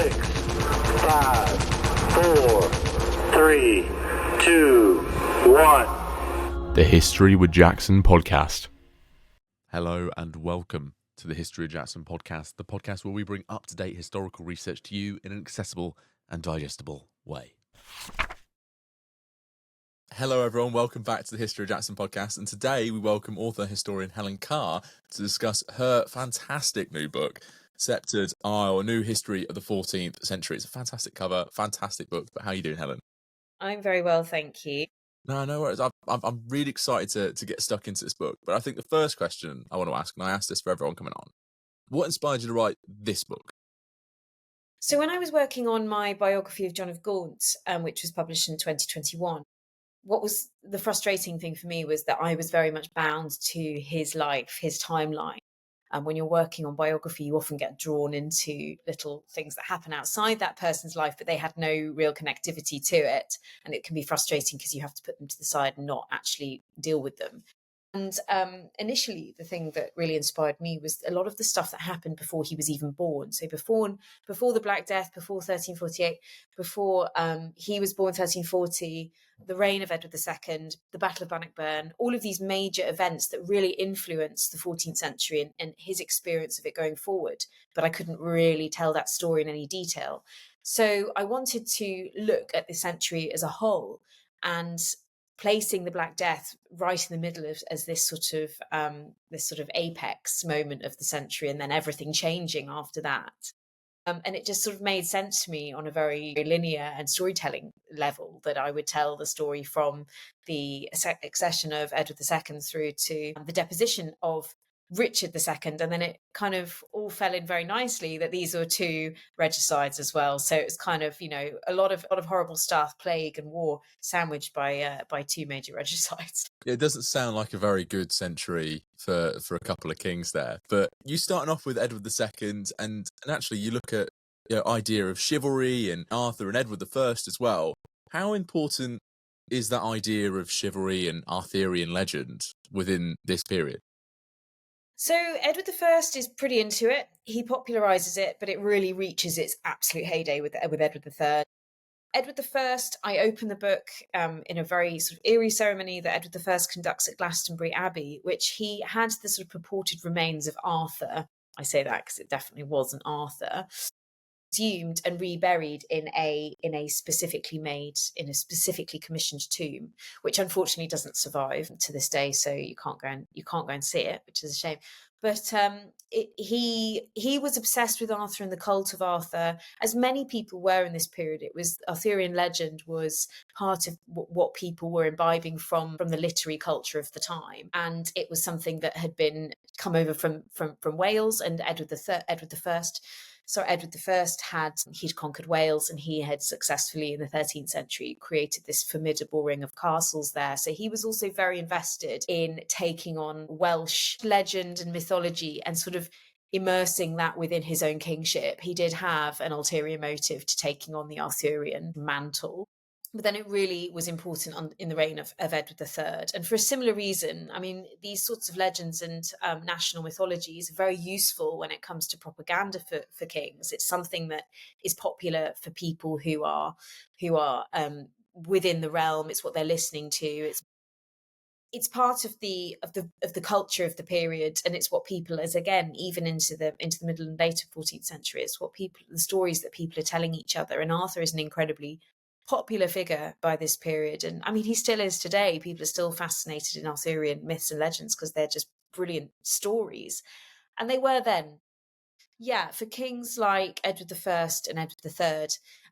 6, 5, 4, 3, 2, 1. The History with Jackson podcast. Hello and welcome to the History with Jackson podcast, the podcast where we bring up-to-date historical research to you in an accessible and digestible way. Hello everyone, welcome back to the History of Jackson podcast, and today we welcome author historian Helen Carr to discuss her fantastic new book, Sceptred Isle, A New History of the 14th Century. It's a fantastic cover, fantastic book, but how are you doing, Helen? I'm very well, thank you. No worries. I'm really excited to get stuck into this book, but I think the first question I want to ask, and I ask this for everyone coming on, what inspired you to write this book? So when I was working on my biography of John of Gaunt, which was published in 2021, what was the frustrating thing for me was that I was very much bound to his life, his timeline. And when you're working on biography, you often get drawn into little things that happen outside that person's life, but they had no real connectivity to it. And it can be frustrating because you have to put them to the side and not actually deal with them. And initially, the thing that really inspired me was a lot of the stuff that happened before he was even born. So before the Black Death, before 1348, before he was born 1340, the reign of Edward II, the Battle of Bannockburn, all of these major events that really influenced the 14th century and his experience of it going forward. But I couldn't really tell that story in any detail. So I wanted to look at the century as a whole and placing the Black Death right in the middle as this sort of apex moment of the century, and then everything changing after that. And it just sort of made sense to me on a very linear and storytelling level that I would tell the story from the accession of Edward II through to the deposition of Richard II, and then it kind of all fell in very nicely that these were two regicides as well. So it was kind of, a lot of horrible stuff, plague and war, sandwiched by two major regicides. It doesn't sound like a very good century for a couple of kings there. But you starting off with Edward II, and actually you look at idea of chivalry and Arthur and Edward I as well. How important is that idea of chivalry and Arthurian legend within this period? So Edward I is pretty into it. He popularises it, but it really reaches its absolute heyday with Edward III. Edward I, I open the book in a very sort of eerie ceremony that Edward I conducts at Glastonbury Abbey, which he had the sort of purported remains of Arthur. I say that because it definitely wasn't Arthur. Exhumed and reburied in a specifically commissioned tomb, which unfortunately doesn't survive to this day. So you can't go and see it, which is a shame. But he was obsessed with Arthur and the cult of Arthur, as many people were in this period. It was Arthurian legend was part of what people were imbibing from the literary culture of the time, and it was something that had been come over from Wales and Edward I. So Edward I he'd conquered Wales, and he had successfully in the 13th century created this formidable ring of castles there. So he was also very invested in taking on Welsh legend and mythology and sort of immersing that within his own kingship. He did have an ulterior motive to taking on the Arthurian mantle. But then it really was important in the reign of Edward III. And for a similar reason, I mean, these sorts of legends and national mythologies are very useful when it comes to propaganda for kings. It's something that is popular for people who are within the realm. It's what they're listening to. It's part of the culture of the period, and it's what people, as again, even into the middle and later 14th century, it's the stories that people are telling each other. And Arthur is an incredibly popular figure by this period, and I mean he still is today. People are still fascinated in Arthurian myths and legends because they're just brilliant stories, and they were then. Yeah, for kings like Edward I and Edward III,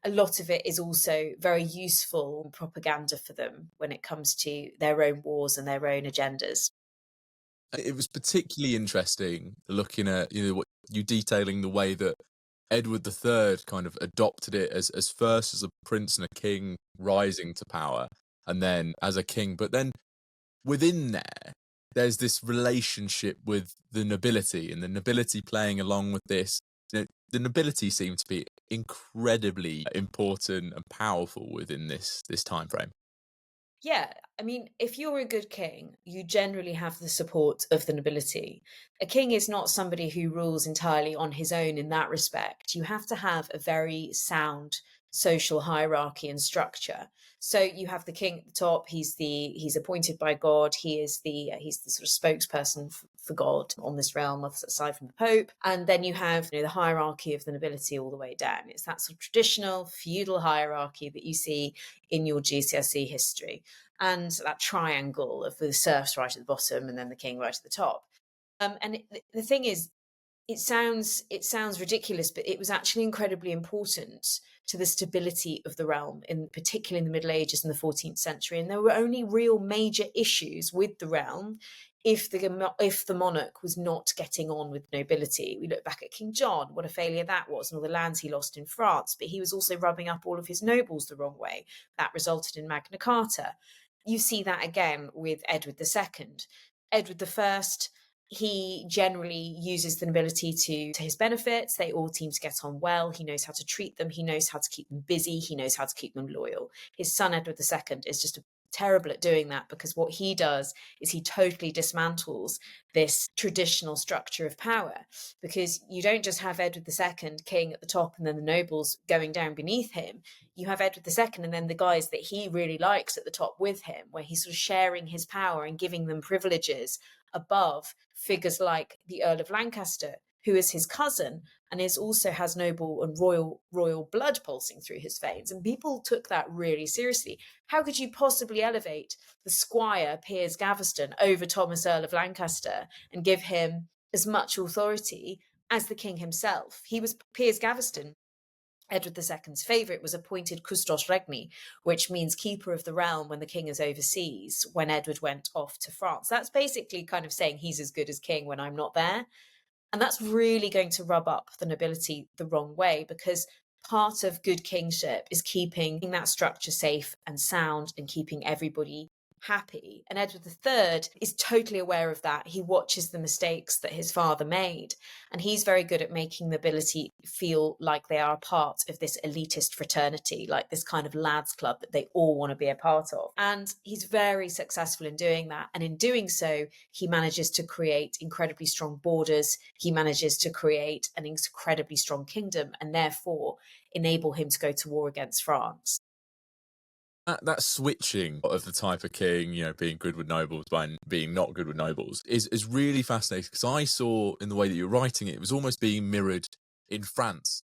a lot of it is also very useful propaganda for them when it comes to their own wars and their own agendas. It was particularly interesting looking at what you detailing the way that Edward III kind of adopted it as first as a prince and a king rising to power, and then as a king. But then within there's this relationship with the nobility, and the nobility playing along with this. The nobility seemed to be incredibly important and powerful within this time frame. Yeah, I mean, if you're a good king, you generally have the support of the nobility. A king is not somebody who rules entirely on his own in that respect. You have to have a very sound social hierarchy and structure. So you have the king at the top. He's appointed by God. He's the sort of spokesperson for God on this realm, aside from the Pope. And then you have, the hierarchy of the nobility all the way down. It's that sort of traditional feudal hierarchy that you see in your GCSE history, and that triangle of the serfs right at the bottom and then the king right at the top. The thing is, it sounds ridiculous, but it was actually incredibly important to the stability of the realm, in particular in the Middle Ages and the 14th century. And there were only real major issues with the realm if the monarch was not getting on with nobility. We look back at King John, what a failure that was, and all the lands he lost in France. But he was also rubbing up all of his nobles the wrong way. That resulted in Magna Carta. You see that again with Edward II. Edward I, he generally uses the nobility to his benefits. They all seem to get on well. He knows how to treat them. He knows how to keep them busy. He knows how to keep them loyal. His son, Edward II, is just terrible at doing that, because what he does is he totally dismantles this traditional structure of power, because you don't just have Edward II, king at the top, and then the nobles going down beneath him. You have Edward II and then the guys that he really likes at the top with him, where he's sort of sharing his power and giving them privileges above figures like the Earl of Lancaster, who is his cousin and also has noble and royal blood pulsing through his veins. And people took that really seriously. How could you possibly elevate the squire Piers Gaveston over Thomas, Earl of Lancaster, and give him as much authority as the king himself? Piers Gaveston, Edward II's favourite, was appointed Custos Regni, which means keeper of the realm when the king is overseas, when Edward went off to France. That's basically kind of saying he's as good as king when I'm not there. And that's really going to rub up the nobility the wrong way, because part of good kingship is keeping that structure safe and sound and keeping everybody happy. And Edward III is totally aware of that. He watches the mistakes that his father made, and he's very good at making the nobility feel like they are a part of this elitist fraternity, like this kind of lads club that they all want to be a part of. And he's very successful in doing that. And in doing so, he manages to create incredibly strong borders. He manages to create an incredibly strong kingdom, and therefore enable him to go to war against France. That switching of the type of king, being good with nobles by being not good with nobles is really fascinating, because I saw in the way that you're writing it, it was almost being mirrored in France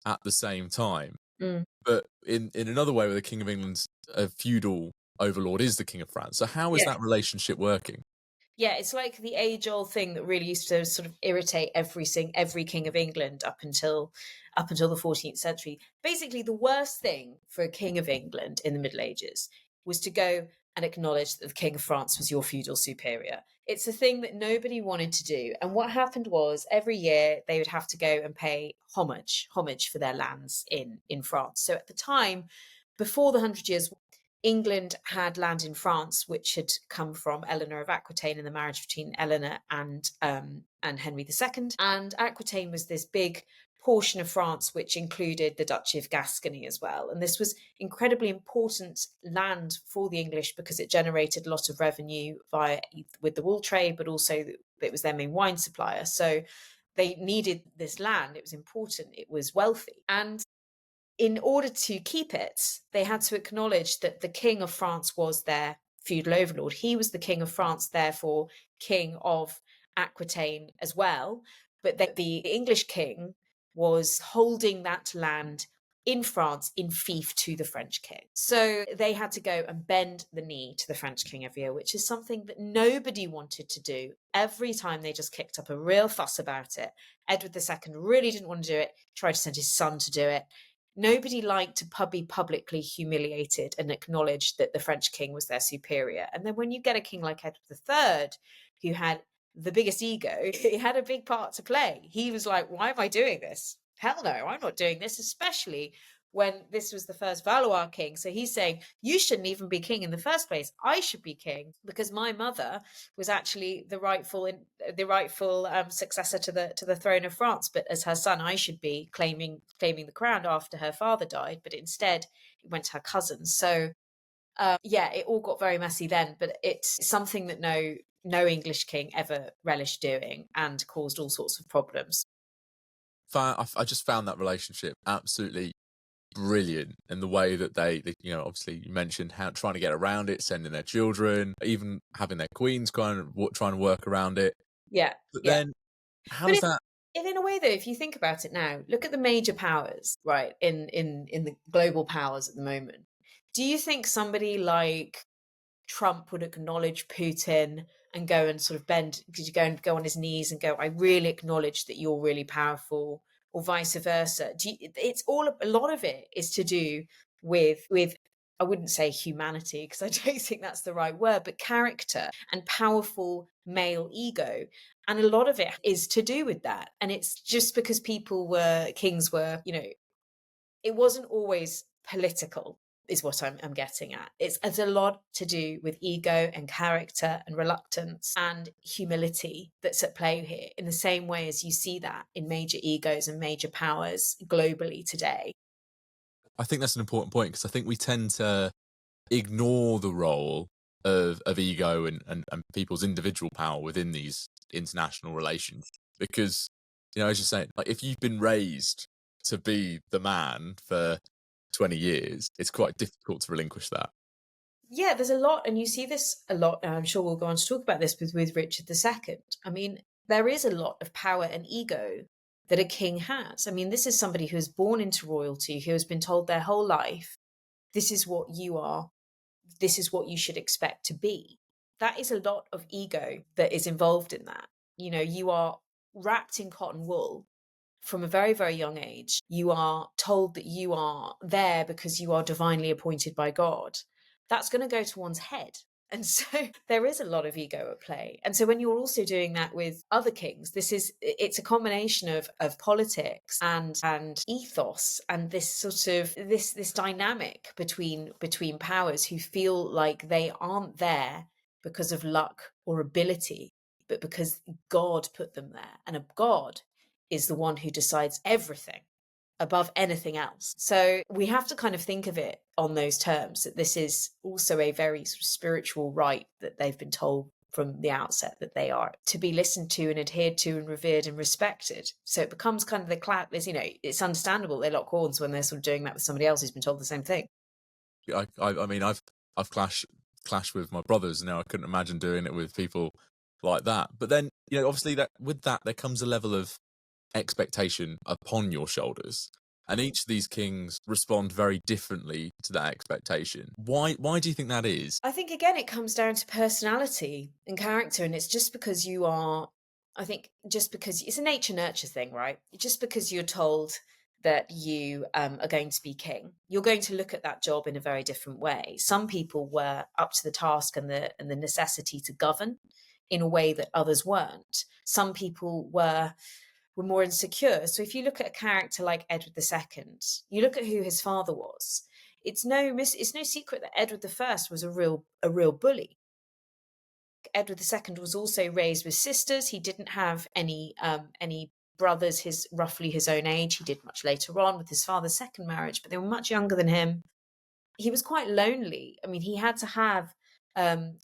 at the same time. Mm. But in another way, where the King of England's a feudal overlord is the King of France. So how is that relationship working? Yeah, it's like the age-old thing that really used to sort of irritate every king of England up until the 14th century. Basically, the worst thing for a king of England in the Middle Ages was to go and acknowledge that the King of France was your feudal superior. It's a thing that nobody wanted to do. And what happened was, every year they would have to go and pay homage for their lands in France. So at the time, before the Hundred Years' War, England had land in France, which had come from Eleanor of Aquitaine in the marriage between Eleanor and Henry II. And Aquitaine was this big portion of France which included the Duchy of Gascony as well. And this was incredibly important land for the English, because it generated a lot of revenue with the wool trade, but also it was their main wine supplier. So they needed this land. It was important. It was wealthy. And in order to keep it, they had to acknowledge that the King of France was their feudal overlord. He was the King of France, therefore King of Aquitaine as well. But the English king was holding that land in France in fief to the French king. So they had to go and bend the knee to the French king every year, which is something that nobody wanted to do. Every time they just kicked up a real fuss about it. Edward II really didn't want to do it, tried to send his son to do it. Nobody liked to be publicly humiliated and acknowledged that the French king was their superior. And then when you get a king like Edward III, who had the biggest ego, he had a big part to play. He was like, why am I doing this? Hell no, I'm not doing this, especially when this was the first Valois king. So he's saying, you shouldn't even be king in the first place. I should be king, because my mother was actually the rightful successor to the throne of France. But as her son, I should be claiming the crown after her father died. But instead, it went to her cousin. So Yeah, it all got very messy then, but it's something that no English king ever relished doing and caused all sorts of problems. I just found that relationship absolutely brilliant, and the way that they obviously you mentioned how trying to get around it, sending their children, even having their queens kind of trying to work around it. Yeah, But yeah. then, how But does that? in a way, though, if you think about it now, look at the major powers, right, in the global powers at the moment. Do you think somebody like Trump would acknowledge Putin and go and sort of bend, because you go on his knees and go, I really acknowledge that you're really powerful, or vice versa? It's all, a lot of it is to do with I wouldn't say humanity, because I don't think that's the right word, but character and powerful male ego. And a lot of it is to do with that. And it's just because kings were, it wasn't always political, is what I'm getting at. It's a lot to do with ego and character and reluctance and humility that's at play here, in the same way as you see that in major egos and major powers globally today. I think that's an important point, because I think we tend to ignore the role of ego and people's individual power within these international relations, because as you're saying, like, if you've been raised to be the man for 20 years, it's quite difficult to relinquish that. Yeah, there's a lot, and you see this a lot, and I'm sure we'll go on to talk about this with Richard II. I mean, there is a lot of power and ego that a king has. I mean, this is somebody who is born into royalty, who has been told their whole life, this is what you are, this is what you should expect to be. That is a lot of ego that is involved in that. You are wrapped in cotton wool from a very, very young age. You are told that you are there because you are divinely appointed by God. That's going to go to one's head. And so there is a lot of ego at play. And so when you're also doing that with other kings, it's a combination of politics and ethos, and this sort of this dynamic between powers who feel like they aren't there because of luck or ability, but because God put them there. And a God is the one who decides everything above anything else. So we have to kind of think of it on those terms, that this is also a very sort of spiritual right that they've been told from the outset that they are to be listened to and adhered to and revered and respected. So it becomes kind of it's understandable they lock horns when they're sort of doing that with somebody else who's been told the same thing. I mean, I've clashed with my brothers. Now I couldn't imagine doing it with people like that. But then, obviously, that with that there comes a level of expectation upon your shoulders, and each of these kings respond very differently to that expectation. Why do you think that is? I think, again, it comes down to personality and character, and it's just because just because it's a nature nurture thing, right? Just because you're told that you are going to be king, you're going to look at that job in a very different way. Some people were up to the task and the necessity to govern in a way that others weren't. Some people were more insecure. So if you look at a character like Edward II, you look at who his father was. It's no secret that Edward I was a real bully. Edward II was also raised with sisters. He didn't have any brothers roughly his own age. He did much later on with his father's second marriage, but they were much younger than him. He was quite lonely. I mean, he had to have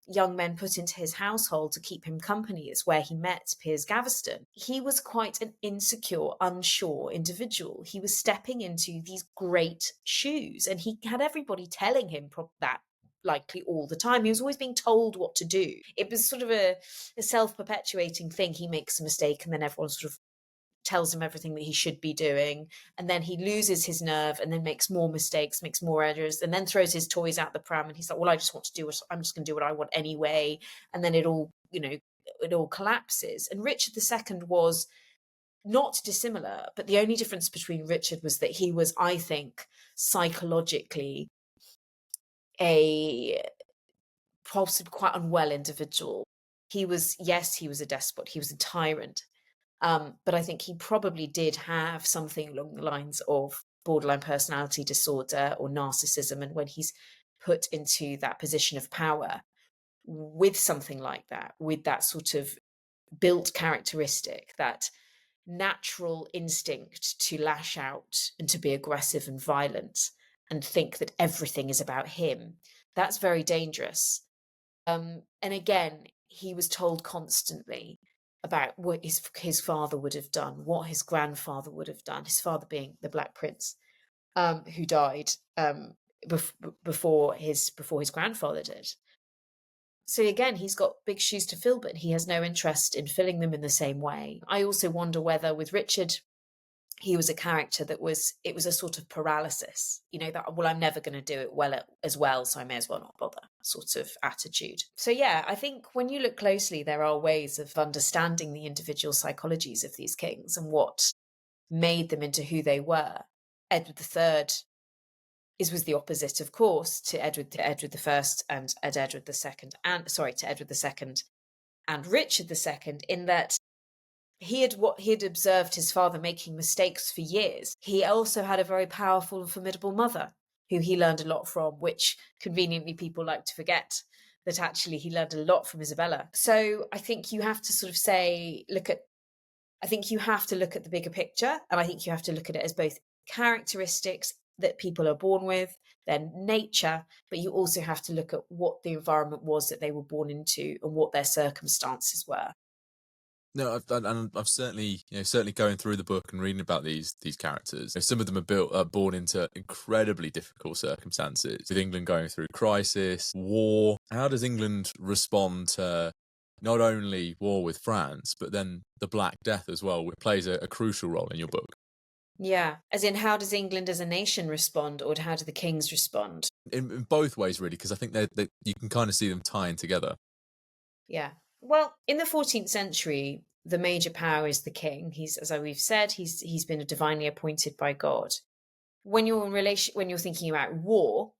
young men put into his household to keep him company. It's where he met Piers Gaveston. He was quite an insecure, unsure individual. He was stepping into these great shoes, and he had everybody telling him that likely all the time. He was always being told what to do. It was sort of a self-perpetuating thing. He makes a mistake and then everyone sort of tells him everything that he should be doing, and then he loses his nerve and then makes more mistakes, makes more errors, and then throws his toys out the pram, and he's like, well, I'm just going to do what I want anyway. And then it all collapses. And Richard II was not dissimilar, but the only difference between Richard was that he was, I think, psychologically a possibly quite unwell individual. He was a despot, he was a tyrant. But I think he probably did have something along the lines of borderline personality disorder or narcissism. And when he's put into that position of power with something like that, with that sort of built characteristic, that natural instinct to lash out and to be aggressive and violent and think that everything is about him, That's very dangerous. And again, he was told constantly about what his father would have done, what his grandfather would have done, his father being the Black Prince, who died before his grandfather did. So again, he's got big shoes to fill, but he has no interest in filling them in the same way. I also wonder whether with Richard, he was a character it was a sort of paralysis, that, well, I'm never going to do it as well, so I may as well not bother sort of attitude. So yeah, I think when you look closely, there are ways of understanding the individual psychologies of these kings and what made them into who they were. Edward III was the opposite, of course, to Edward I and Edward II, and to Edward II and Richard II, in that he had observed his father making mistakes for years. He also had a very powerful and formidable mother who he learned a lot from, which conveniently people like to forget that actually he learned a lot from Isabella. So I think you have to sort of I think you have to look at the bigger picture, and I think you have to look at it as both characteristics that people are born with, their nature, but you also have to look at what the environment was that they were born into and what their circumstances were. No, I've certainly, certainly going through the book and reading about these characters. Some of them are born into incredibly difficult circumstances, with England going through crisis, war. How does England respond to not only war with France, but then the Black Death as well, which plays a crucial role in your book? Yeah, as in, how does England as a nation respond, or how do the kings respond? In both ways, really, because I think that you can kind of see them tying together. Yeah. Well, in the 14th century, the major power is the king. He's, as we've said, he's been divinely appointed by God. When you're thinking about war,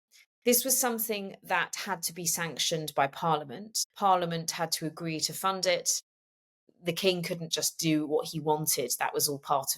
this was something that had to be sanctioned by Parliament. Parliament had to agree to fund it. The king couldn't just do what he wanted. That was all part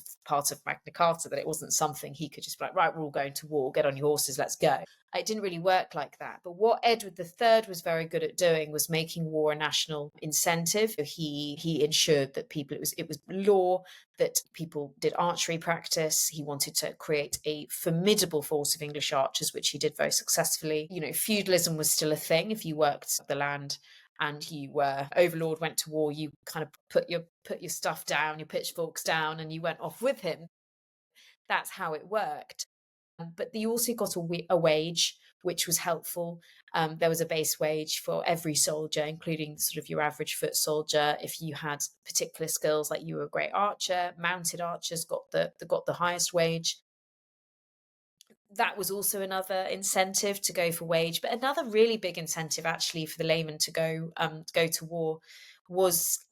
of Magna Carta, that it wasn't something he could just be like, right, we're all going to war, get on your horses, let's go. It didn't really work like that. But what Edward III was very good at doing was making war a national incentive. He ensured that it was law that people did archery practice. He wanted to create a formidable force of English archers, which he did very successfully. Feudalism was still a thing. If you worked the land and you were overlord, went to war, you kind of put your stuff down, your pitchforks down, and you went off with him. That's how it worked. But you also got a wage, which was helpful. There was a base wage for every soldier, including sort of your average foot soldier. If you had particular skills, like you were a great archer, mounted archers got the highest wage. That was also another incentive to go for wage. But another really big incentive, actually, for the layman to go to war was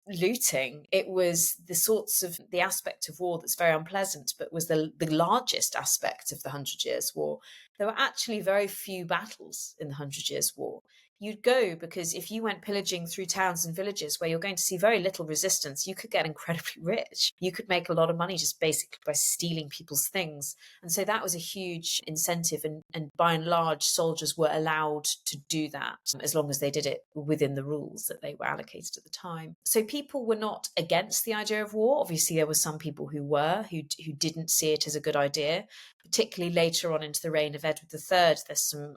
looting. It was the aspect of war that's very unpleasant, but was the largest aspect of the 100 Years' War. There were actually very few battles in the 100 Years' War. You'd go because if you went pillaging through towns and villages where you're going to see very little resistance, you could get incredibly rich. You could make a lot of money just basically by stealing people's things. And so that was a huge incentive. And by and large, soldiers were allowed to do that as long as they did it within the rules that they were allocated at the time. So people were not against the idea of war. Obviously, there were some people who didn't see it as a good idea, particularly later on into the reign of Edward III. There's some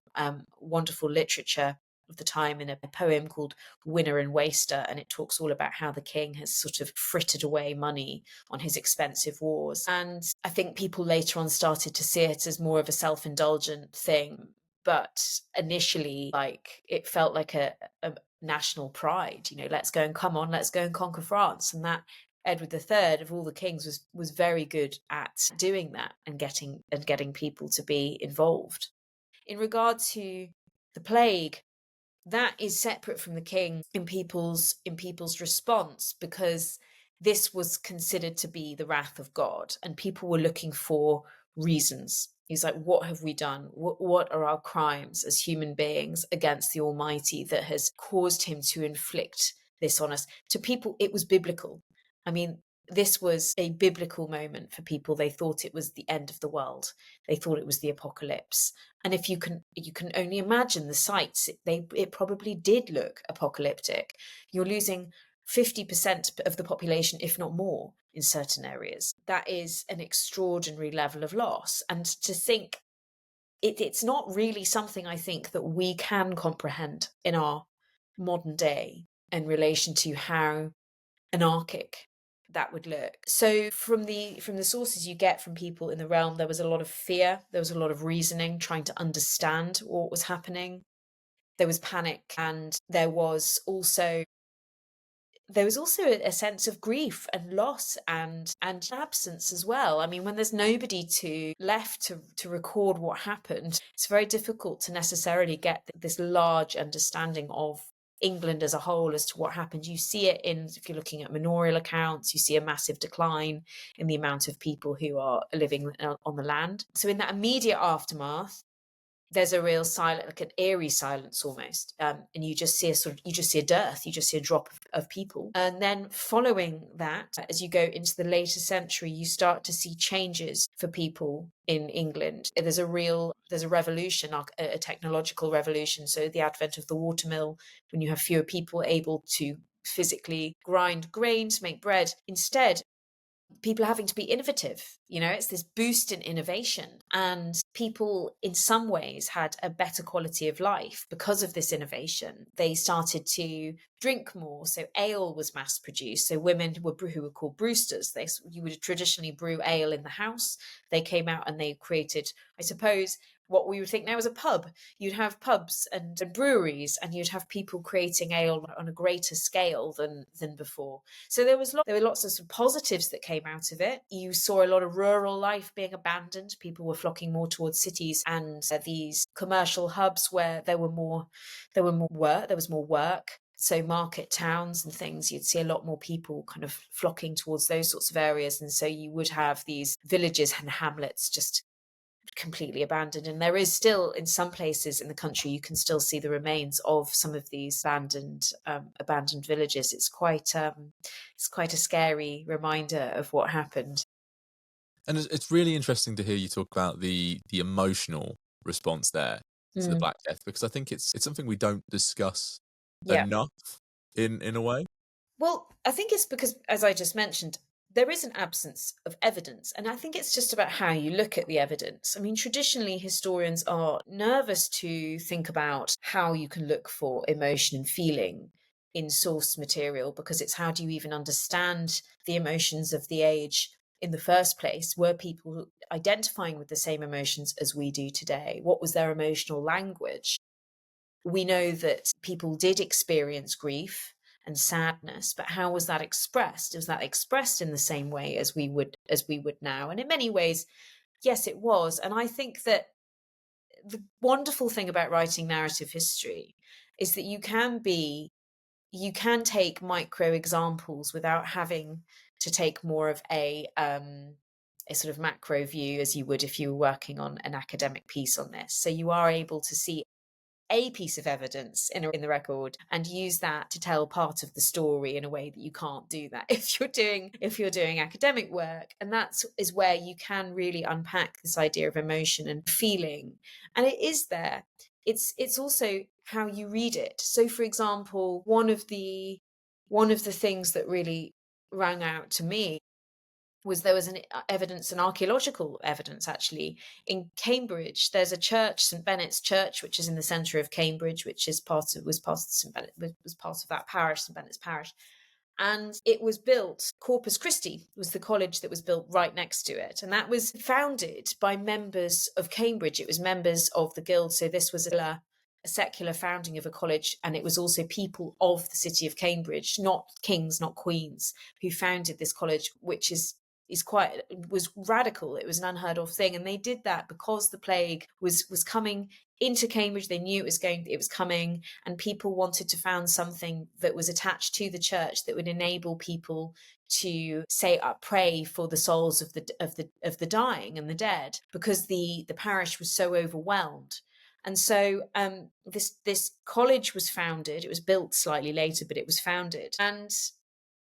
wonderful literature of the time in a poem called Winner and Waster, and it talks all about how the king has sort of frittered away money on his expensive wars. And I think people later on started to see it as more of a self-indulgent thing, but initially, it felt like a national pride. Let's go and conquer France. And that Edward III, of all the kings, was very good at doing that and getting people to be involved. In regard to the plague, that is separate from the king in people's response, because this was considered to be the wrath of God, and people were looking for reasons. He's like, what have we done? What are our crimes as human beings against the Almighty that has caused him to inflict this on us? To people, it was biblical. I mean, this was a biblical moment for people. They thought it was the end of the world. They thought it was the apocalypse. And if you can only imagine the sights, it probably did look apocalyptic. You're losing 50% of the population, if not more, in certain areas. That is an extraordinary level of loss. And to think it's not really something I think that we can comprehend in our modern day in relation to how anarchic that would look. So from the sources you get from people in the realm, there was a lot of fear, there was a lot of reasoning, trying to understand what was happening. There was panic, and there was also a sense of grief and loss and absence as well. I mean, when there's nobody left to record what happened, it's very difficult to necessarily get this large understanding of England as a whole as to what happened. You see it if you're looking at manorial accounts, you see a massive decline in the amount of people who are living on the land. So in that immediate aftermath, there's a real silent, like an eerie silence almost, and you just see a dearth, you just see a drop of people. And then following that, as you go into the later century, you start to see changes for people in England. There's a revolution, a technological revolution. So the advent of the watermill, when you have fewer people able to physically grind grain to make bread, instead people are having to be innovative. It's this boost in innovation, and people in some ways had a better quality of life because of this innovation. They started to drink more, so ale was mass produced. So women who were called brewsters, you would traditionally brew ale in the house. They came out and they created, I suppose, what we would think now as a pub. You'd have pubs and breweries, and you'd have people creating ale on a greater scale than before. So there were lots of positives that came out of it. You saw a lot of rural life being abandoned. People were flocking more towards cities and these commercial hubs where there was more work. So market towns and things, you'd see a lot more people kind of flocking towards those sorts of areas. And so you would have these villages and hamlets just completely abandoned. And there is still, in some places in the country, you can still see the remains of some of these abandoned villages. It's quite a scary reminder of what happened. And it's really interesting to hear you talk about the emotional response there to the Black Death, because I think it's something we don't discuss enough in a way. Well, I think it's because, as I just mentioned, there is an absence of evidence. And I think it's just about how you look at the evidence. I mean, traditionally, historians are nervous to think about how you can look for emotion and feeling in source material, because it's how do you even understand the emotions of the age in the first place? Were people identifying with the same emotions as we do today? What was their emotional language? We know that people did experience grief and sadness, but how was that expressed? Was that expressed in the same way as we would now? And in many ways, yes, it was. And I think that the wonderful thing about writing narrative history is that you can take micro examples without having to take more of a sort of macro view, as you would if you were working on an academic piece on this. So you are able to see a piece of evidence in the record and use that to tell part of the story in a way that you can't do that if you're doing academic work. And that is where you can really unpack this idea of emotion and feeling. And it is there. It's also how you read it. So, for example, one of the things that really rang out to me was there was an archaeological evidence actually in Cambridge. There's a church, St Benet's Church, which is in the centre of Cambridge, which was part of that parish, St Benet's parish. And it was built, Corpus Christi was the college that was built right next to it. And that was founded by members of Cambridge. It was members of the guild. So this was a secular founding of a college. And it was also people of the city of Cambridge, not kings, not queens, who founded this college, which was radical. It was an unheard of thing. And they did that because the plague was coming into Cambridge. They knew it was coming, and people wanted to found something that was attached to the church that would enable people to pray for the souls of the dying and the dead, because the parish was so overwhelmed. And so this college was founded. It was built slightly later, but it was founded. And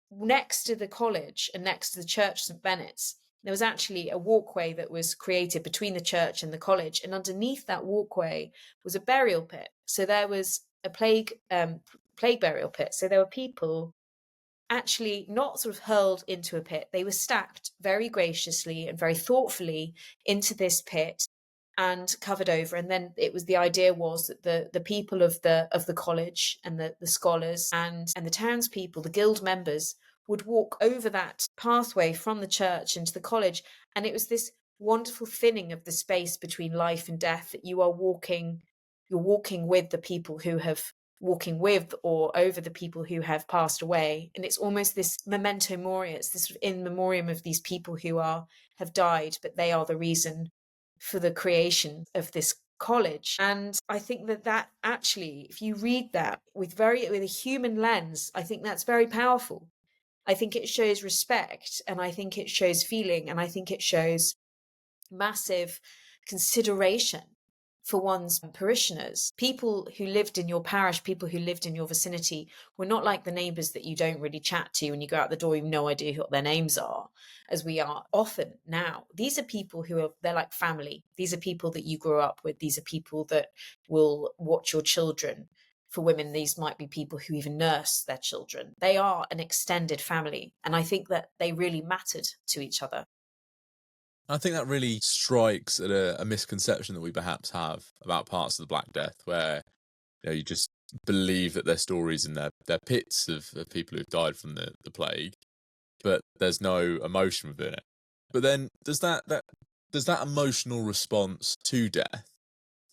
next to the college and next to the church, St Benet's, there was actually a walkway that was created between the church and the college. And underneath that walkway was a burial pit. So there was a plague burial pit. So there were people actually not sort of hurled into a pit. They were stacked very graciously and very thoughtfully into this pit. and covered over. And then the idea was that the people of the college and the scholars and the townspeople, the guild members, would walk over that pathway from the church into the college. And it was this wonderful thinning of the space between life and death, that you're walking with the people who have walking with or over the people who have passed away. And it's almost this memento mori, it's this sort of in memoriam of these people who have died, but they are the reason for the creation of this college. And I think that actually, if you read that with a human lens, I think that's very powerful. I think it shows respect, and I think it shows feeling, and I think it shows massive consideration for one's parishioners. People who lived in your parish, people who lived in your vicinity, were not like the neighbours that you don't really chat to when you go out the door. You have no idea what their names are, as we are often now. These are people they're like family. These are people that you grew up with. These are people that will watch your children. For women, these might be people who even nurse their children. They are an extended family, and I think that they really mattered to each other. I think that really strikes at a misconception that we perhaps have about parts of the Black Death, where you just believe that they're stories and they're pits of people who've died from the plague, but there's no emotion within it. But then does that emotional response to death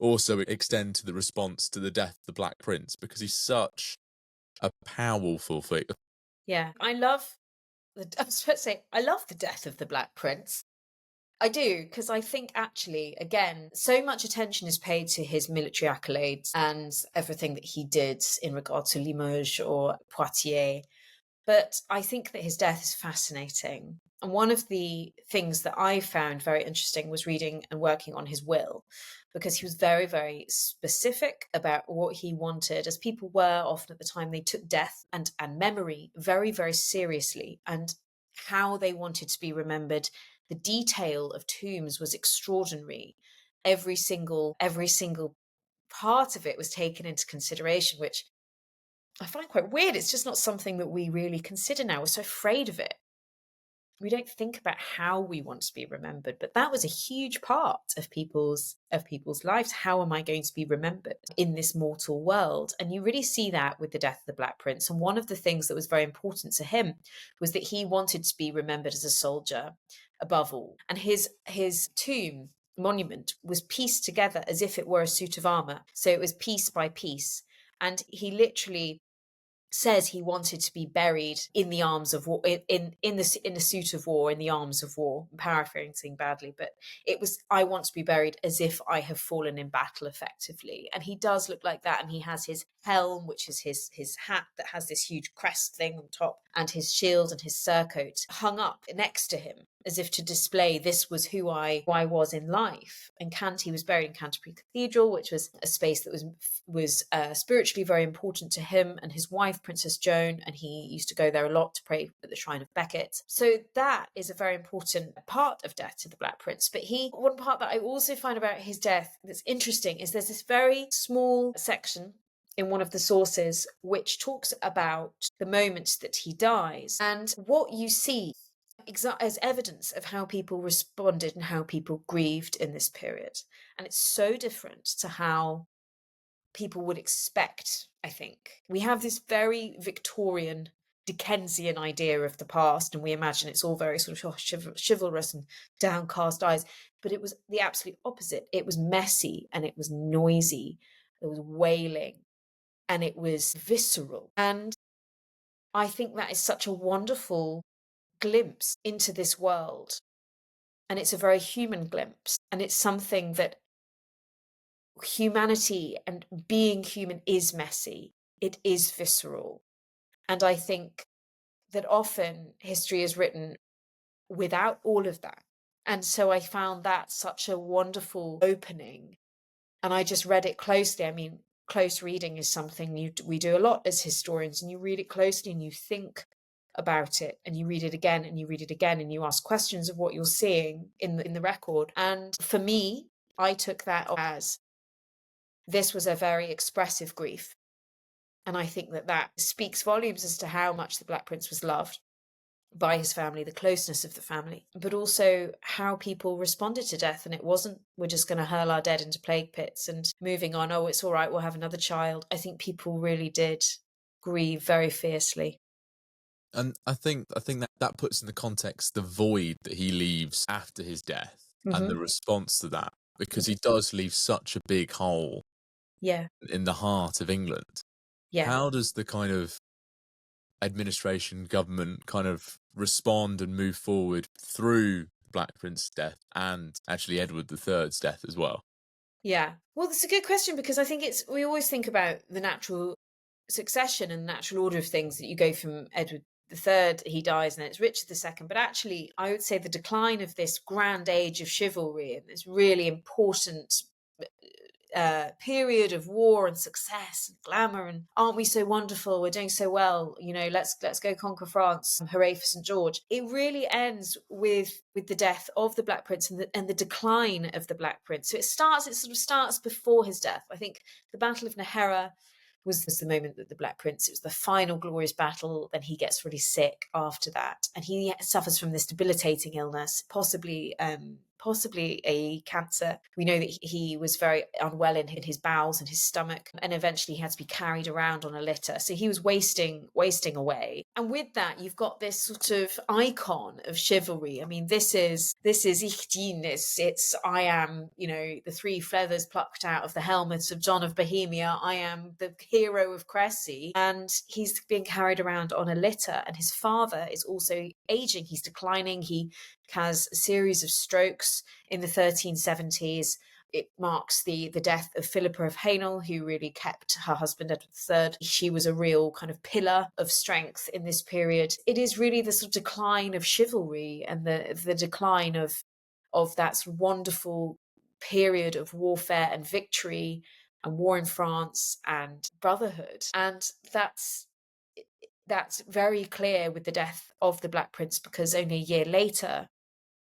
also extend to the response to the death of the Black Prince, because he's such a powerful figure? Yeah, I was supposed to say, I love the death of the Black Prince. I do, because I think actually, again, so much attention is paid to his military accolades and everything that he did in regard to Limoges or Poitiers. But I think that his death is fascinating. And one of the things that I found very interesting was reading and working on his will, because he was very, very specific about what he wanted. As people were often at the time, they took death and memory very, very seriously, and how they wanted to be remembered. The detail of tombs was extraordinary. Every single part of it was taken into consideration, which I find quite weird. It's just not something that we really consider now. We're so afraid of it. We don't think about how we want to be remembered, but that was a huge part of people's lives. How am I going to be remembered in this mortal world? And you really see that with the death of the Black Prince. And one of the things that was very important to him was that he wanted to be remembered as a soldier above all. And his tomb monument was pieced together as if it were a suit of armor. So it was piece by piece. And he literally says he wanted to be buried in the arms of war, in the suit of war, in the arms of war. I'm paraphrasing badly, but it was, I want to be buried as if I have fallen in battle, effectively. And he does look like that, and he has his helm, which is his hat that has this huge crest thing on top, and his shield and his surcoat hung up next to him, as if to display this was who I was in life. And he was buried in Canterbury Cathedral, which was a space that was spiritually very important to him and his wife, Princess Joan, and he used to go there a lot to pray at the shrine of Becket. So that is a very important part of Death to the Black Prince. But one part that I also find about his death that's interesting is there's this very small section in one of the sources which talks about the moment that he dies, and what you see as evidence of how people responded and how people grieved in this period. And it's so different to how people would expect, I think. We have this very Victorian, Dickensian idea of the past, and we imagine it's all very sort of chivalrous and downcast eyes. But it was the absolute opposite. It was messy, and it was noisy. There was wailing, and it was visceral. And I think that is such a wonderful glimpse into this world. And it's a very human glimpse. And it's something that humanity and being human is messy. It is visceral. And I think that often history is written without all of that. And so I found that such a wonderful opening. And I just read it closely. I mean, close reading is something we do a lot as historians, and you read it closely and you think about it, and you read it again and you read it again, and you ask questions of what you're seeing in the record. And for me, I took that as this was a very expressive grief. And I think that speaks volumes as to how much the Black Prince was loved by his family, the closeness of the family, but also how people responded to death. And it wasn't, we're just going to hurl our dead into plague pits and moving on, oh, it's all right, we'll have another child. I think people really did grieve very fiercely. And I think that puts in the context the void that he leaves after his death and the response to that, because he does leave such a big hole in the heart of England. How does the kind of administration, government kind of respond and move forward through Black Prince's death and actually Edward III's death as well? Yeah. Well, that's a good question, because I think we always think about the natural succession and natural order of things, that you go from Edward III, he dies, and then it's Richard II. But actually, I would say the decline of this grand age of chivalry and this really important period of war and success and glamour, and aren't we so wonderful, we're doing so well, let's go conquer France, hooray for St George. It really ends with the death of the Black Prince and the decline of the Black Prince. So it sort of starts before his death. I think the Battle of Nahera was the moment that the Black Prince, it was the final glorious battle. Then he gets really sick after that, and he suffers from this debilitating illness, possibly a cancer. We know that he was very unwell in his bowels and his stomach, and eventually he had to be carried around on a litter. So he was wasting away. And with that, you've got this sort of icon of chivalry. I mean, this is Ich dien. It's I am, the three feathers plucked out of the helmet of John of Bohemia. I am the hero of Cressy, and he's being carried around on a litter. And his father is also aging. He's declining. He has a series of strokes in the 1370s. It marks the death of Philippa of Hainault, who really kept her husband Edward III. She was a real kind of pillar of strength in this period. It is really the sort of decline of chivalry and the decline of that sort of wonderful period of warfare and victory and war in France and brotherhood. And that's very clear with the death of the Black Prince, because only a year later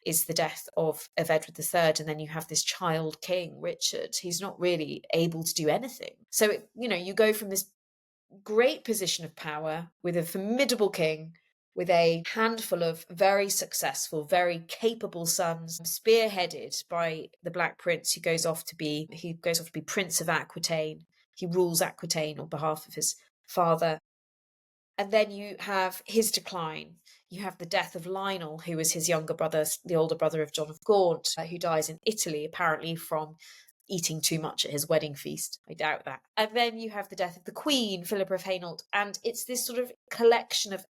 is the death of Edward III, and then you have this child king, Richard. He's not really able to do anything. So, you go from this great position of power with a formidable king, with a handful of very successful, very capable sons, spearheaded by the Black Prince, who goes off to be Prince of Aquitaine. He rules Aquitaine on behalf of his father. And then you have his decline. You have the death of Lionel, who was his younger brother, the older brother of John of Gaunt, who dies in Italy, apparently from eating too much at his wedding feast. I doubt that. And then you have the death of the Queen, Philippa of Hainault. And it's this sort of collection of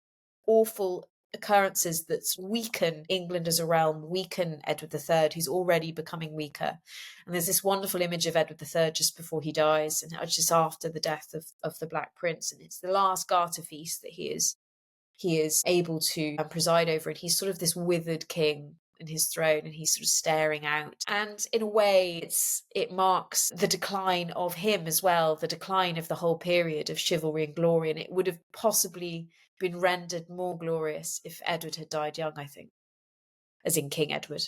awful occurrences that weaken England as a realm, weaken Edward III, who's already becoming weaker. And there's this wonderful image of Edward III just before he dies, and just after the death of the Black Prince. And it's the last Garter feast that he is able to preside over. And he's sort of this withered king in his throne, and he's sort of staring out. And in a way, it marks the decline of him as well, the decline of the whole period of chivalry and glory. And it would have possibly been rendered more glorious if Edward had died young, I think, as in King Edward.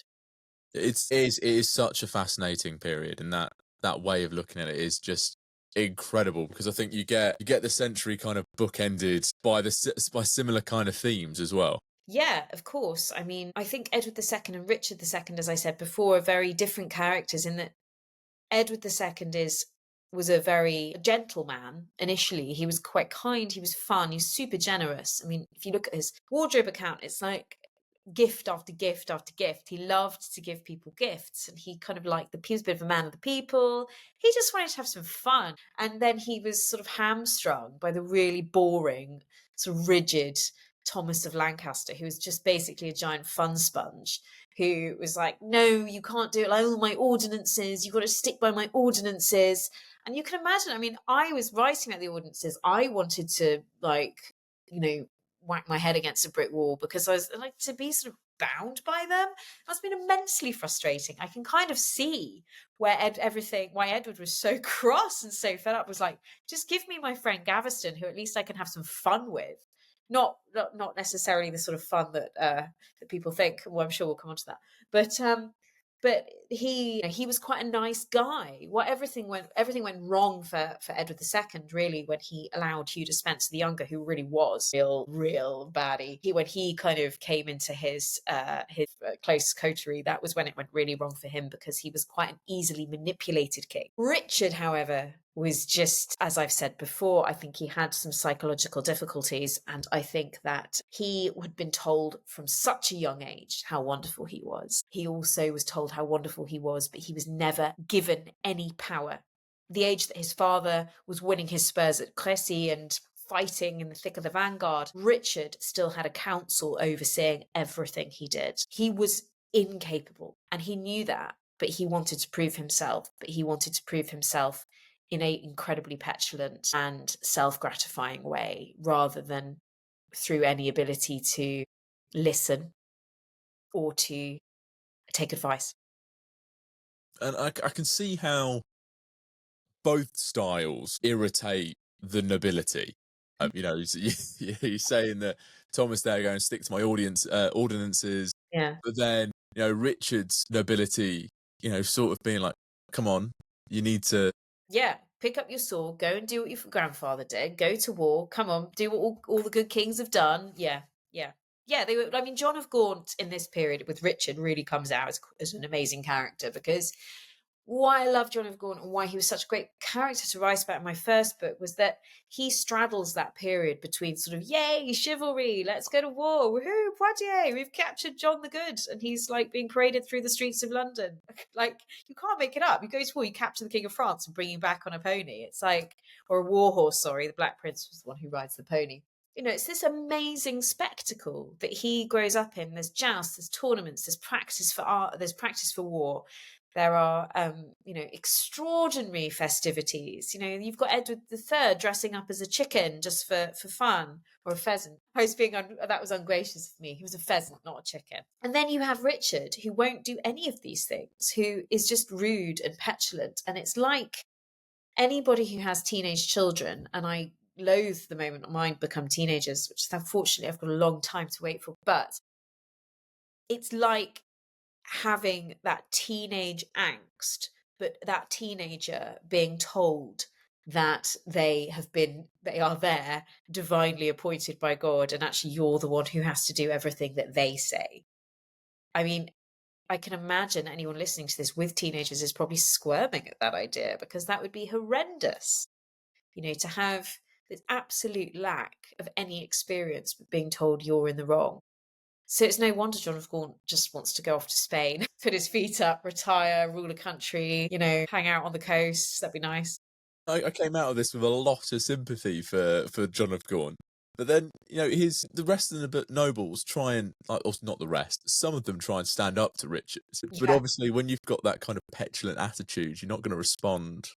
It is such a fascinating period, and that way of looking at it is just incredible, because I think you get the century kind of bookended by similar kind of themes as well. Yeah, of course. I mean, I think Edward II and Richard II, as I said before, are very different characters, in that Edward II was a very gentle man initially. He was quite kind, he was fun, he was super generous. I mean, if you look at his wardrobe account, it's like gift after gift after gift. He loved to give people gifts, and he kind of he was a bit of a man of the people. He just wanted to have some fun. And then he was sort of hamstrung by the really boring, sort of rigid Thomas of Lancaster, who was just basically a giant fun sponge, who was like, no, you can't do it, like all my ordinances, you've got to stick by my ordinances. And you can imagine, I mean, I was writing about the ordinances. I wanted to whack my head against a brick wall, because I was like, to be sort of bound by them has been immensely frustrating. I can kind of see why Edward was so cross and so fed up. Was like, just give me my friend Gaveston, who at least I can have some fun with. Not necessarily the sort of fun that people think. Well, I'm sure we'll come on to that. But But he was quite a nice guy. Everything went wrong for Edward II, really, when he allowed Hugh Despenser the Younger, who really was real baddie. When he kind of came into his close coterie, that was when it went really wrong for him, because he was quite an easily manipulated king. Richard, however, was just, as I've said before, I think he had some psychological difficulties, and I think that he had been told from such a young age how wonderful he was. He also was told how wonderful he was, but he was never given any power. The age that his father was winning his spurs at Crécy and fighting in the thick of the vanguard, Richard still had a council overseeing everything he did. He was incapable, and he knew that, but he wanted to prove himself. In an incredibly petulant and self-gratifying way, rather than through any ability to listen or to take advice. And I can see how both styles irritate the nobility. He's saying that Thomas there going, stick to my ordinances. Yeah. But then, Richard's nobility, sort of being like, come on, you need to. Yeah, pick up your sword, go and do what your grandfather did, go to war, come on, do what all the good kings have done. Yeah. They were. I mean, John of Gaunt in this period with Richard really comes out as an amazing character, because why I love John of Gaunt and why he was such a great character to write about in my first book was that he straddles that period between sort of, yay, chivalry, let's go to war, woohoo, Poitiers, we've captured John the Good, and he's like being paraded through the streets of London. Like, you can't make it up. You go to war, you capture the King of France and bring him back on a pony. It's like, or a war horse, sorry, the Black Prince was the one who rides the pony. It's this amazing spectacle that he grows up in. There's jousts, there's tournaments, there's practice for art, there's practice for war. There are, extraordinary festivities. You've got Edward III dressing up as a chicken just for fun, or a pheasant. That was ungracious of me. He was a pheasant, not a chicken. And then you have Richard, who won't do any of these things, who is just rude and petulant. And it's like anybody who has teenage children, and I loathe the moment mine become teenagers, which unfortunately I've got a long time to wait for, but it's like having that teenage angst, but that teenager being told that they are there divinely appointed by God, and actually you're the one who has to do everything that they say. I mean, I can imagine anyone listening to this with teenagers is probably squirming at that idea, because that would be horrendous. To have this absolute lack of any experience but being told you're in the wrong. So it's no wonder John of Gaunt just wants to go off to Spain, put his feet up, retire, rule a country, hang out on the coast. That'd be nice. I came out of this with a lot of sympathy for John of Gaunt. But then, the rest of the nobles try and, not the rest, some of them try and stand up to Richard. But obviously, when you've got that kind of petulant attitude, you're not going to respond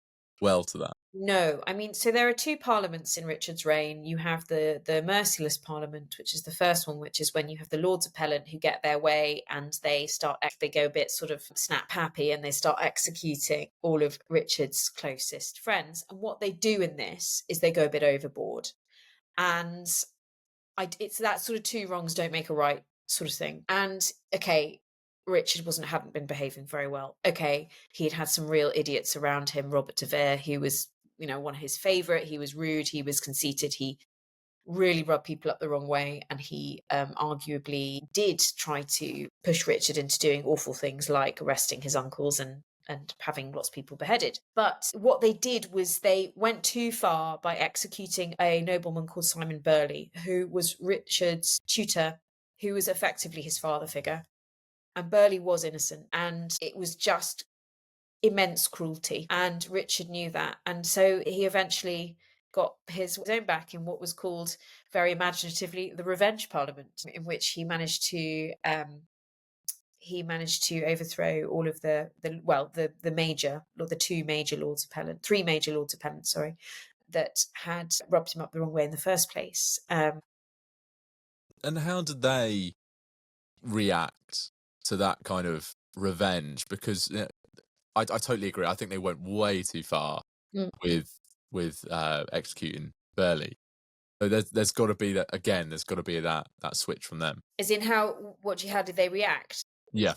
well to that. No, I mean, so there are two parliaments in Richard's reign. You have the merciless parliament, which is the first one, which is when you have the Lords Appellant who get their way and they go a bit sort of snap happy, and they start executing all of Richard's closest friends. And what they do in this is they go a bit overboard. And it's that sort of two wrongs don't make a right sort of thing. And okay, Richard hadn't been behaving very well. Okay, he had some real idiots around him. Robert de Vere, who was, one of his favourite. He was rude. He was conceited. He really rubbed people up the wrong way. And he arguably did try to push Richard into doing awful things like arresting his uncles and having lots of people beheaded. But what they did was they went too far by executing a nobleman called Simon Burley, who was Richard's tutor, who was effectively his father figure. And Burley was innocent, and it was just immense cruelty. And Richard knew that. And so he eventually got his own back in what was called, very imaginatively, the Revenge Parliament, in which he managed to overthrow all of the three major Lords Appellant, that had rubbed him up the wrong way in the first place. And how did they react to that kind of revenge? Because I totally agree. I think they went way too far with executing Burley. So there's got to be that again. There's got to be that switch from them. As in how did they react? Yeah.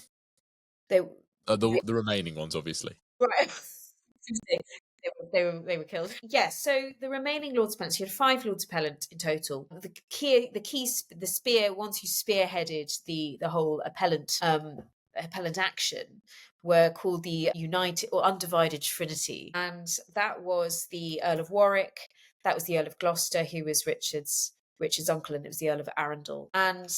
The remaining ones, obviously. Right. They were killed. Yes. So the remaining Lords Appellants, you had 5 Lords Appellant in total. The spear, once you spearheaded the whole appellant action, were called the United or Undivided Trinity, and that was the Earl of Warwick, that was the Earl of Gloucester, who was Richard's uncle, and it was the Earl of Arundel. And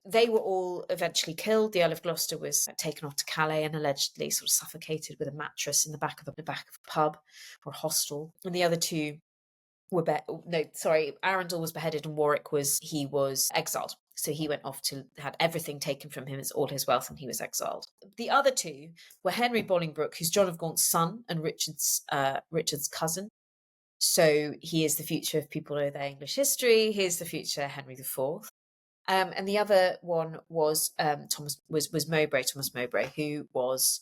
they were all eventually killed. The Earl of Gloucester was taken off to Calais and allegedly sort of suffocated with a mattress in the back of a pub or hostel. And the other two were Arundel was beheaded and Warwick was exiled. So he went off to had everything taken from him, all his wealth, and he was exiled. The other two were Henry Bolingbroke, who's John of Gaunt's son and Richard's cousin. So he is the future, if people know their English history, he is the future Henry IV. And the other one was Thomas Mowbray, who was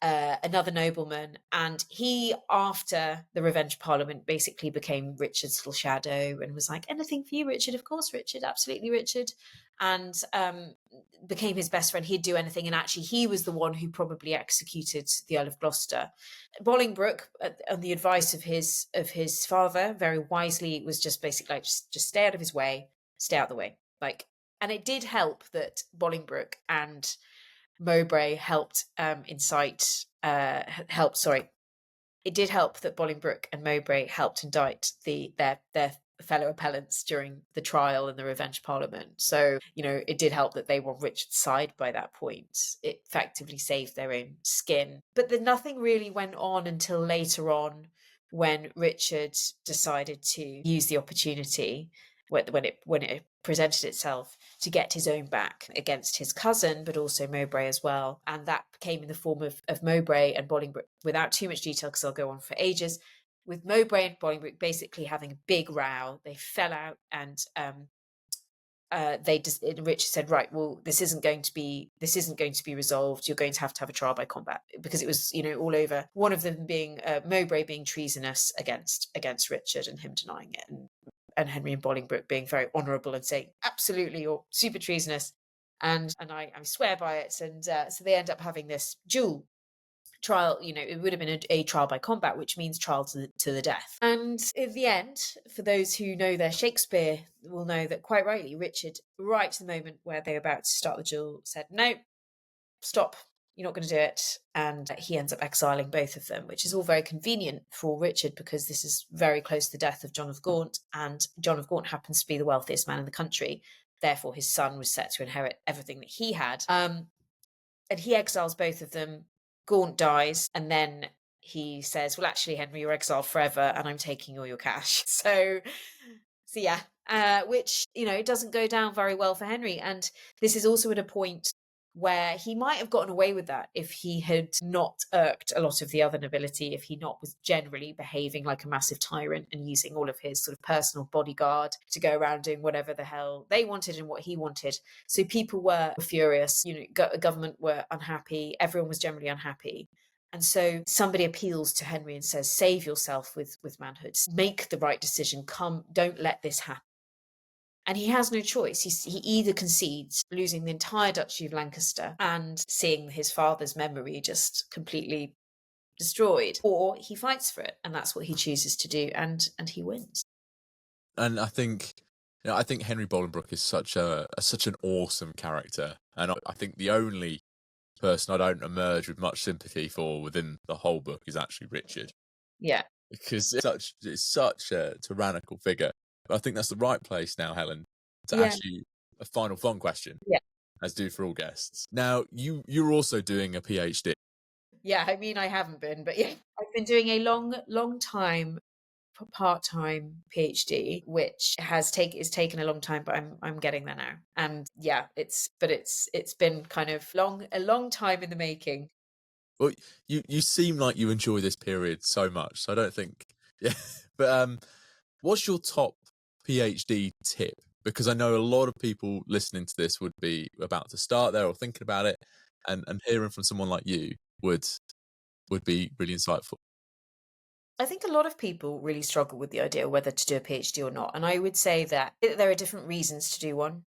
another nobleman. And he, after the Revenge Parliament, basically became Richard's little shadow and was like, anything for you, Richard? Of course, Richard. Absolutely, Richard. And became his best friend. He'd do anything. And actually, he was the one who probably executed the Earl of Gloucester. Bolingbroke, on the advice of his father, very wisely, was just basically like, just stay out of his way, stay out of the way. And it did help that Bolingbroke and Mowbray it did help that Bolingbroke and Mowbray helped indict their fellow appellants during the trial and the Revenge Parliament. So, it did help that they were on Richard's side by that point. It effectively saved their own skin. But then nothing really went on until later on, when Richard decided to use the opportunity when it presented itself to get his own back against his cousin, but also Mowbray as well. And that came in the form of Mowbray and Bolingbroke, without too much detail because I'll go on for ages, with Mowbray and Bolingbroke basically having a big row. They fell out, and Richard said, right, well, this isn't going to be resolved. You're going to have a trial by combat, because it was all over. One of them being Mowbray being treasonous against Richard and him denying it, and Henry and Bolingbroke being very honourable and saying, absolutely, you're super treasonous, and I swear by it. And so they end up having this dual trial. It would have been a trial by combat, which means trial to the death. And in the end, for those who know their Shakespeare will know that quite rightly, Richard, right to the moment where they were about to start the duel, said, no, stop, you're not going to do it. And he ends up exiling both of them, which is all very convenient for Richard, because this is very close to the death of John of Gaunt, and John of Gaunt happens to be the wealthiest man in the country. Therefore, his son was set to inherit everything that he had. And he exiles both of them. Gaunt dies, and then he says, well, actually, Henry, you're exiled forever, and I'm taking all your cash. So yeah, which, it doesn't go down very well for Henry. And this is also at a point where he might have gotten away with that if he had not irked a lot of the other nobility, if he not was generally behaving like a massive tyrant and using all of his sort of personal bodyguard to go around doing whatever the hell they wanted and what he wanted. So people were furious, government were unhappy, everyone was generally unhappy. And so somebody appeals to Henry and says, save yourself with manhood, make the right decision, don't let this happen. And he has no choice. He either concedes, losing the entire Duchy of Lancaster and seeing his father's memory just completely destroyed, or he fights for it, and that's what he chooses to do, and he wins. And I think Henry Bolingbroke is such an awesome character, and I think the only person I don't emerge with much sympathy for within the whole book is actually Richard. Yeah, because it's such a tyrannical figure. But I think that's the right place now, Helen, to ask you a final fun question, as do for all guests. Now, you're also doing a PhD. Yeah, I mean, I haven't been, but yeah, I've been doing a long time part-time PhD, which is taken a long time, but I'm getting there now. And yeah, it's been kind of a long time in the making. Well, you seem like you enjoy this period so much, so I don't think. Yeah, but what's your top PhD tip? Because I know a lot of people listening to this would be about to start there or thinking about it, and hearing from someone like you would be really insightful. I think a lot of people really struggle with the idea of whether to do a PhD or not, and I would say that there are different reasons to do one.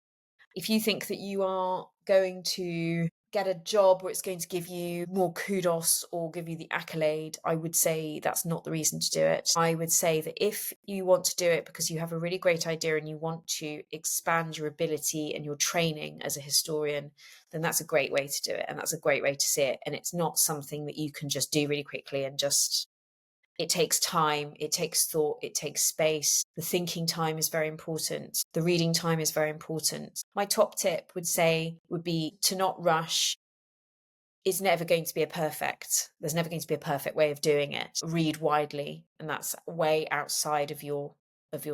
If you think that you are going to get a job where it's going to give you more kudos or give you the accolade, I would say that's not the reason to do it. I would say that if you want to do it because you have a really great idea and you want to expand your ability and your training as a historian, then that's a great way to do it. And that's a great way to see it. And it's not something that you can just do really quickly and just... It takes time, it takes thought, it takes space. The thinking time is very important. The reading time is very important. My top tip would be to not rush. It's never going to be there's never going to be a perfect way of doing it. Read widely, and that's way outside of your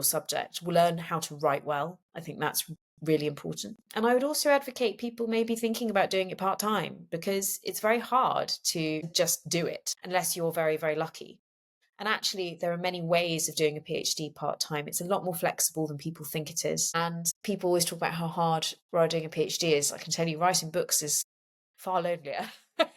subject. We'll learn how to write well. I think that's really important. And I would also advocate people maybe thinking about doing it part-time, because it's very hard to just do it unless you're very, very lucky. And actually, there are many ways of doing a PhD part-time. It's a lot more flexible than people think it is. And people always talk about how hard writing a PhD is. I can tell you, writing books is far lonelier.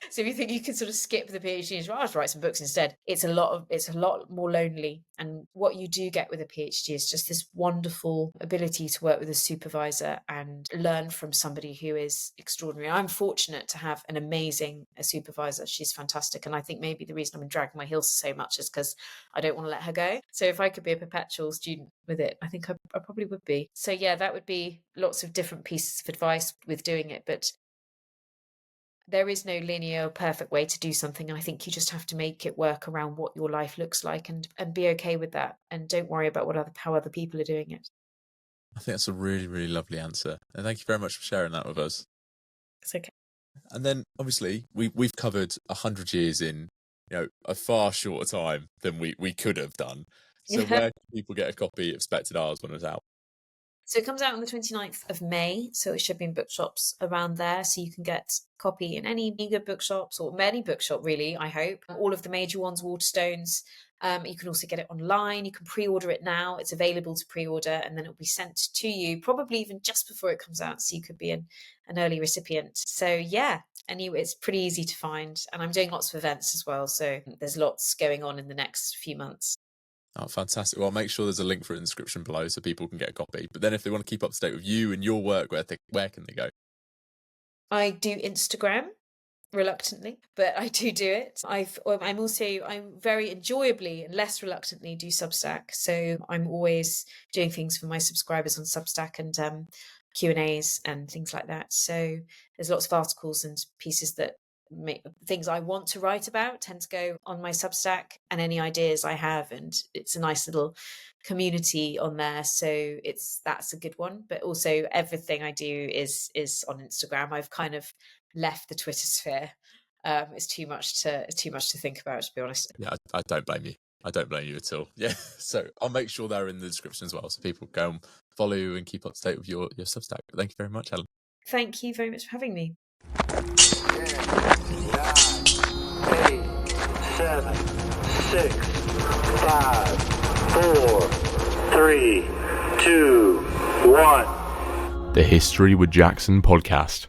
So if you think you can sort of skip the PhD and just write some books instead, it's a lot more lonely. And what you do get with a PhD is just this wonderful ability to work with a supervisor and learn from somebody who is extraordinary. I'm fortunate to have an amazing supervisor. She's fantastic. And I think maybe the reason I'm dragging my heels so much is because I don't want to let her go. So if I could be a perpetual student with it, I think I probably would be. So yeah, that would be lots of different pieces of advice with doing it. But there is no linear perfect way to do something. And I think you just have to make it work around what your life looks like and be okay with that. And don't worry about how other people are doing it. I think that's a really, really lovely answer. And thank you very much for sharing that with us. It's okay. And then obviously we've covered 100 years in, a far shorter time than we could have done. So where can people get a copy of Sceptred Isles when it's out? So it comes out on the 29th of May, so it should be in bookshops around there. So you can get a copy in any good bookshops, or any bookshop really, I hope. All of the major ones, Waterstones. You can also get it online. You can pre-order it now. It's available to pre-order, and then it'll be sent to you probably even just before it comes out, so you could be an early recipient. So yeah, anyway, it's pretty easy to find. And I'm doing lots of events as well, so there's lots going on in the next few months. Oh, fantastic. Well, I'll make sure there's a link for it in the description below so people can get a copy. But then if they want to keep up to date with you and your work, where can they go? I do Instagram, reluctantly, but I do it. I very enjoyably and less reluctantly do Substack. So I'm always doing things for my subscribers on Substack and Q&As and things like that. So there's lots of articles and pieces that things I want to write about tend to go on my Substack, and any ideas I have, and it's a nice little community on there, so that's a good one. But also everything I do is on Instagram. I've kind of left the Twitter sphere. It's too much to think about, to be honest. Yeah, I don't blame you. I don't blame you at all. Yeah, so I'll make sure they're in the description as well, so people go and follow you and keep up to date with your Substack. But thank you very much, Helen. Thank you very much for having me. 10, 9, 8, 7, 6, 5, 4, 3, 2, 1. The History with Jackson podcast.